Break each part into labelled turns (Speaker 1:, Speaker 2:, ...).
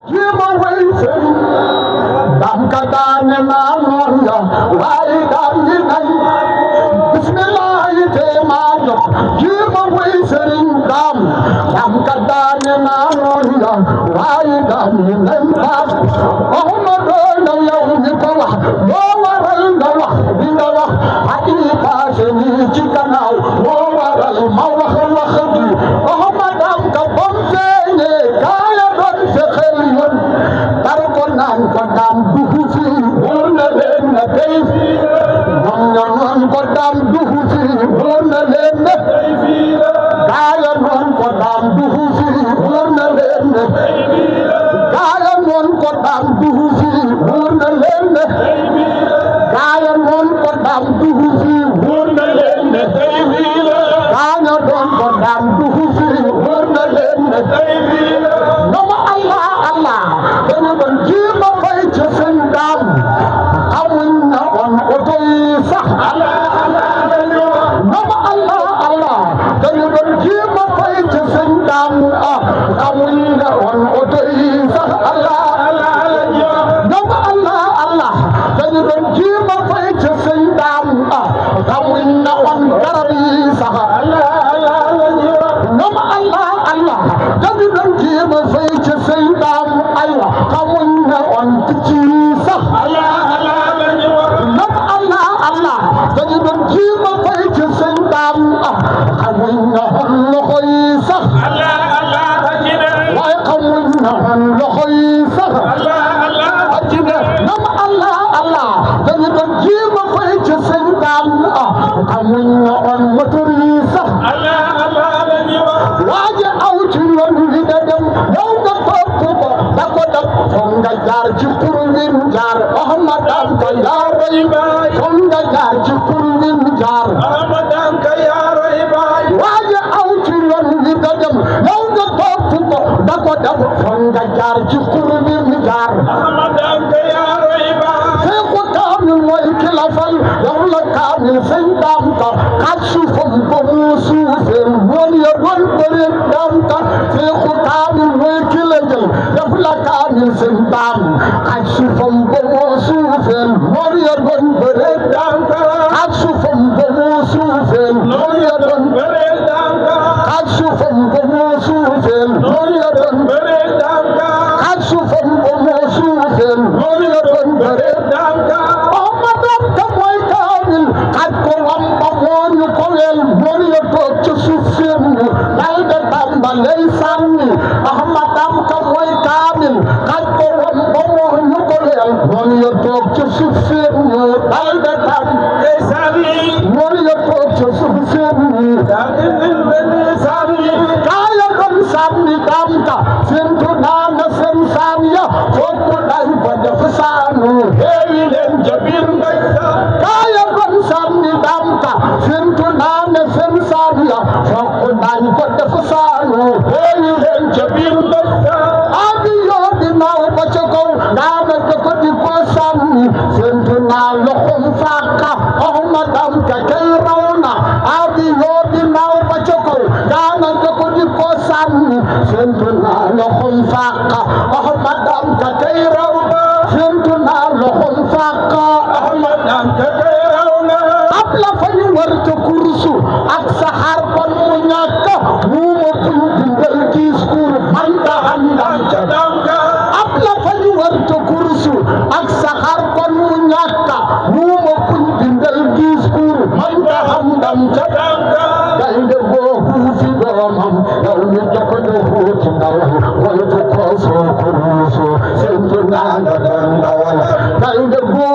Speaker 1: Jima waiting, Damkadane Mamoya, Waidayinan, Bismillah Temaya, Jima waiting, Damkadane Mamoya, Waidayinan, Oh Madonna Yawnikala, Lowarandala, Bindala, Atipa, Chikana, Lowaral, Mawahadi, Oh Madame Kabonse, Kaya Bonse. Tarukonan kodam duhusi, bona lena teifi. Nanyanan kodam duhusi, bona lena teifi. Kaya non kodam duhusi, bona lena teifi. Kaya non kodam duhusi, bona lena teifi. Kaya non kodam duhusi, bona lena teifi. Kaya non kodam duhusi, bona lena teifi. Nama Allah Allah. Dengan jiwa baik sendam, kawin on otoisa. Nama Allah Allah. Dengan jiwa baik sendam, kawin on otoisa. Nama Allah Allah. Dengan jiwa baik sendam, kawin on karabisa. Nama Allah Allah. Dengan jiwa baik sendam, aywa kawin on tijisa. Nama Allah Allah. Dengan jiwa baik sendam, kawin on lokoisa. Why kawin on lokoisa? Nama Allah Allah. Dengan jiwa baik sendam, kawin on motorisa. Waja autulan hidadam, yauda papuba, dakodam, fonga jar cikurwin jar, Ahmadam kayarai bai, fonga jar cikurwin jar, Ahmadam kayarai bai. Waja autulan hidadam, yauda papuba, dakodam, fonga jar cikurwin jar, Ahmadam kayarai bai. Seko kamil moy kilafal, yawla kamil sendam ka, katsu fombo musu fem, woni yodon damka Seku kamil moy kilangel yafla kamil sendam katsu fombo musu fem, woni yodon damka katsu fombo musu fem, woni yodon damka katsu fombo musu fem, woni yodon damka katsu fombo musu fem, woni yodon damka. Oh madam kamoy kamil katko wamba woni ko wel woni yodon sufem dalda tamba lay sanni Ahmadam kamoy kamil katko wamba woni ko wel woni yodon sufem dalda tamba lay sanni woni yodon sufem dalda lay sanni kaya kon sanni damka sentu nana sen sanya fokko dai bada fasanu hewi len jabir bayta kaya kon sanni damka sentu nana sen sanya fokko dai bada fasanu hewi len jabir bayta abiyo dinaw bachako dama ko di ko sanni sentu na lokhum fakka Ahmadam ka kay rawna abiyo dinaw bachako dama ko di ko sanni sentu na lokhum fakka Ahmadam ka kay rawna sentu na lokhum fakka Ahmadam ka kay rawna abla fañu war to kursu ak sahar kon mu ñaka mu mo pun dingal discours manda handam ca damka abla fañu war to kursu ak sahar kon mu ñaka mu mo pun dingal discours manda handam ca damka gaynde go fi domam yow mi joko do futi ndaw wal to ko so kursu sentu nanga dandawal gaynde go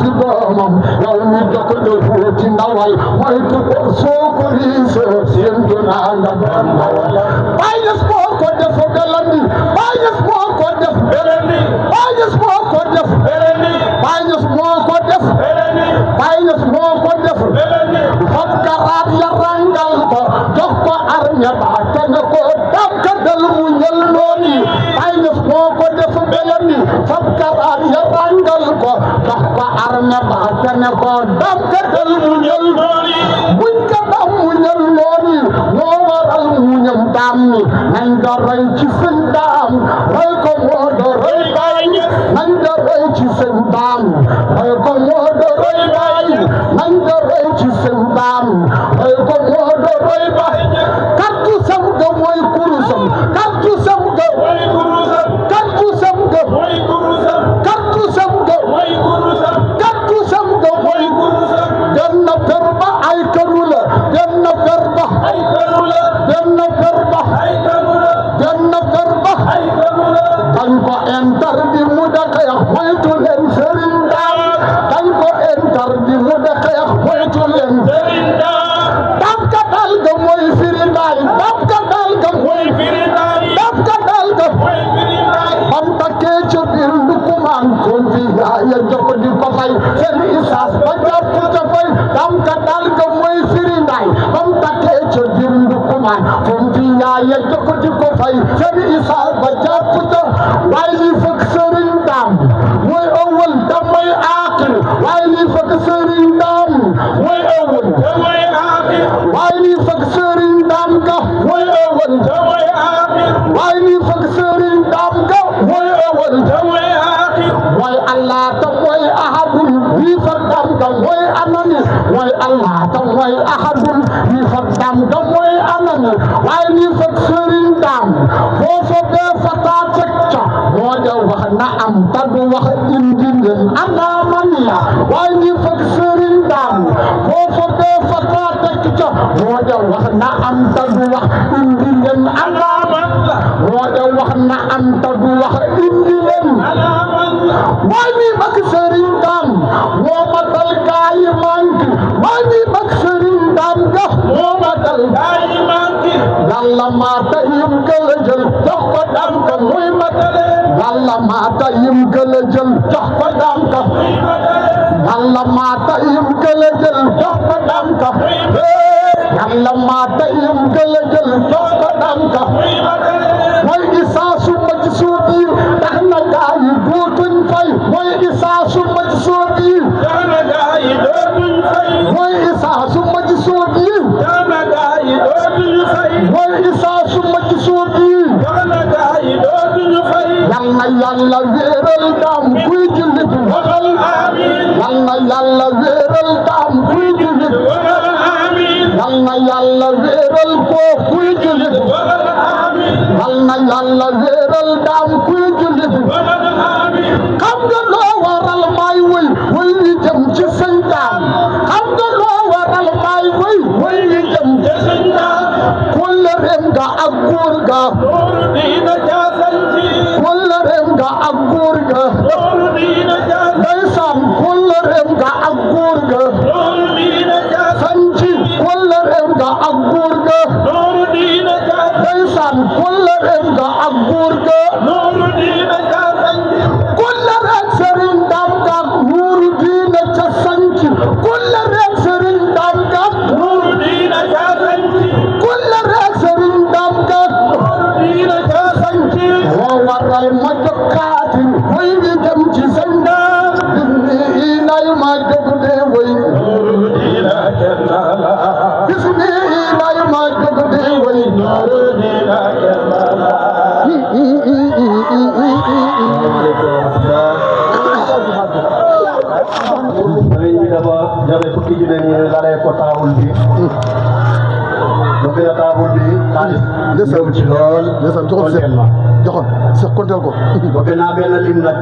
Speaker 1: fi domam yow mi joko do futi ndawal wal to ko so kursu sentu nanga dandawal bayes ko ko def galandi bayes ko ko def beleni bayes ko ko def beleni bayes mo ko def beleni bayes mo ko def beleni fat karat ya rangal ko jox ko arnya ba tan ko dam ka dal mu ñal noni bayes mo ko def beleni fat karat ya rangal ko jox ko arnya ba tan ko dam ka dal mu ñal noni buñ ka dam mu ñal noni mo waral mu ñam dam ni nañ do ray ci seen dam ray ko mo do dañ ko interdit mu de xeex moytu leen sëriñ daam dañ ko interdit mu de xeex moytu leen sëriñ daam dab ka dal ga mooy firi ndaay dab ka dal ga mooy firi ndaay dab ka dal ga mooy firi ndaay bam takkee ca biir ndukumaan kon fi yaaya jokk di ko fay seen isaas ba jàpp ca fay dam ka dal ga mooy firi ndaay bam takkee ca biir ndukumaan kon fi yaaya jokk di ko fay seen isaas ba jàpp ca waaye li fekk sëriñ daam mooy awal damay aaxir waaye li fekk sëriñ daam mooy awal damay aaxir waaye li fekk sëriñ daam ga mooy awal damay aaxir waaye li fekk sëriñ daam ga mooy awal damay aaxir mooy Allah ta mooy ahadul li fekk daam ga mooy anani mooy Allah ta mooy ahadul li fekk daam ga mooy anani waaye li fekk sëriñ daam foofu bee fataa ca moo de wax na am ta du wax indi leen ana man ya waaye li fekk sëriñ daam foofu bee fataa tekk ca moo de wax na am ta du wax indi leen ana man la moo de wax na am ta du wax indi leen ana man la waaye li fekk sëriñ daam moo ma dal gaay yi manki waaye li fekk sëriñ daam ga moo ma dal gaay yi manki yàlla maa ta yim gëla jël jox ko daam ka muy matale yàlla maa ta yim gëla jël jox ko daam ka muy matale yàlla maa ta yim gëla jël jox ko daam ka yàlla maa ta yim gëla jël jox ko daam ka muy matale mooy isaasu maj suuti tax na gaa yi dootuñ fay mooy isaasu maj suuti tax na gaa yi dootuñ fay mooy isaasu maj suuti tax na gaa yi dootuñ fay mooy isaasu maj suuti tax na gaa yi dootuñ fay yal na yàlla wéeral daam kuy jullit waxal amiin yal na yàlla wéeral daam kuy jullit waxal amiin yal na yàlla wéeral ko kuy jullit waxal amiin yal na yàlla wéeral daam kuy jullit waxal amiin xam nga loo waral may wëy wëy wi jëm ci sëñ daam xam nga loo waral may wëy wëy wi jëm ci sëñ daam kullereem ga ak góor ga loolu diina jaasanci kullereem ga ak góor ga loolu diina jaasanci ndeysaan kullereem ga ak góor ga loolu diina jaasanci kullereem ga ak góor ga loolu diina jaasanci ndeysaan kullereem ga ak góor ga loolu diina jaasanci kullereem sëriñ daam ga nuuru diina ca sanci kullereem sëriñ daam ga nuuru diina jaasanci kullereem sëriñ daam ga nuuru diina jaasanci moo waral ma jokkaati way wi dem ci sëñ daam bismi ilay ma jóg de way nuuru diina jannala bismi ilay ma jóg de way nuuru diina jannala
Speaker 2: jabe fukki junne ñi lalee ko taabul bi bëgg na taabul bi xaalis ñëw ci lool
Speaker 1: joxoon sa kontel ko
Speaker 2: bëgg naa benn lim nag